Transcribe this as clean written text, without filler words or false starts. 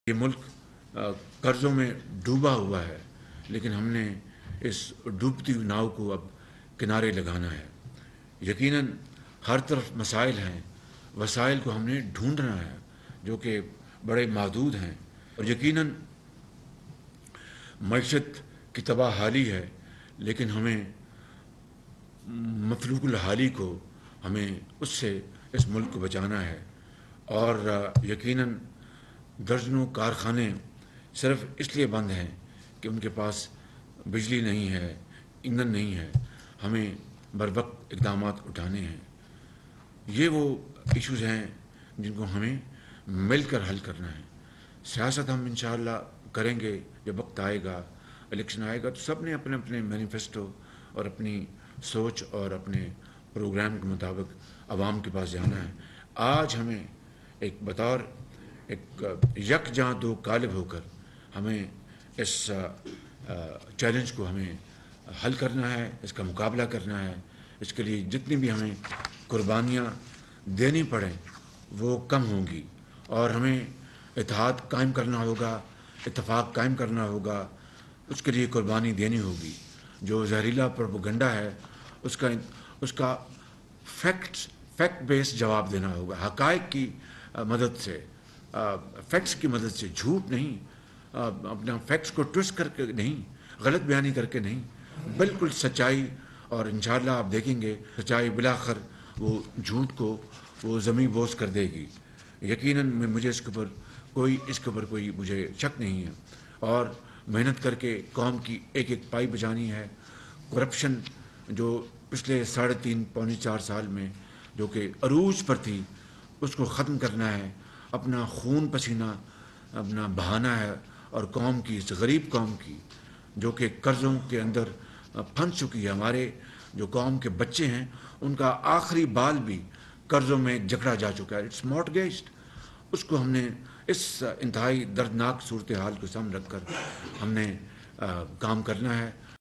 یہ ملک قرضوں میں ڈوبا ہوا ہے، لیکن ہم نے اس ڈوبتی ہوئی ناؤ کو اب کنارے لگانا ہے۔ یقیناً ہر طرف مسائل ہیں، وسائل کو ہم نے ڈھونڈنا ہے جو کہ بڑے محدود ہیں، اور یقیناً معیشت کی تباہ حالی ہے، لیکن ہمیں مفلوق الحالی کو ہمیں اس سے اس ملک کو بچانا ہے۔ اور یقیناً درجنوں کارخانے صرف اس لیے بند ہیں کہ ان کے پاس بجلی نہیں ہے، ایندھن نہیں ہے۔ ہمیں بروقت اقدامات اٹھانے ہیں۔ یہ وہ ایشوز ہیں جن کو ہمیں مل کر حل کرنا ہے۔ سیاست ہم انشاءاللہ کریں گے جب وقت آئے گا، الیکشن آئے گا، تو سب نے اپنے اپنے مینیفیسٹو اور اپنی سوچ اور اپنے پروگرام کے مطابق عوام کے پاس جانا ہے۔ آج ہمیں ایک بطور ایک یکجاں دو قالب ہو کر ہمیں اس چیلنج کو ہمیں حل کرنا ہے، اس کا مقابلہ کرنا ہے۔ اس کے لیے جتنی بھی ہمیں قربانیاں دینی پڑیں وہ کم ہوں گی، اور ہمیں اتحاد قائم کرنا ہوگا، اتفاق قائم کرنا ہوگا، اس کے لیے قربانی دینی ہوگی۔ جو زہریلا پروپیگنڈا ہے اس کا فیکٹ بیس جواب دینا ہوگا، حقائق کی مدد سے، فیکٹس کی مدد سے، جھوٹ نہیں، اپنا فیکٹس کو ٹوسٹ کر کے نہیں، غلط بیانی کر کے نہیں، بالکل سچائی۔ اور انشاءاللہ آپ دیکھیں گے سچائی بالآخر وہ جھوٹ کو وہ زمین بوس کر دے گی۔ یقیناً مجھے اس کے اوپر کوئی مجھے شک نہیں ہے، اور محنت کر کے قوم کی ایک ایک پائی بچانی ہے۔ کرپشن جو پچھلے 3.5 پونے 4 سال میں جو کہ عروج پر تھی، اس کو ختم کرنا ہے، اپنا خون پسینہ اپنا بہانا ہے، اور قوم کی، اس غریب قوم کی جو کہ قرضوں کے اندر پھنس چکی ہے، ہمارے جو قوم کے بچے ہیں ان کا آخری بال بھی قرضوں میں جکڑا جا چکا ہے، اٹس مارٹگیجڈ۔ اس کو ہم نے اس انتہائی دردناک صورتحال کو سامنے رکھ کر ہم نے کام کرنا ہے۔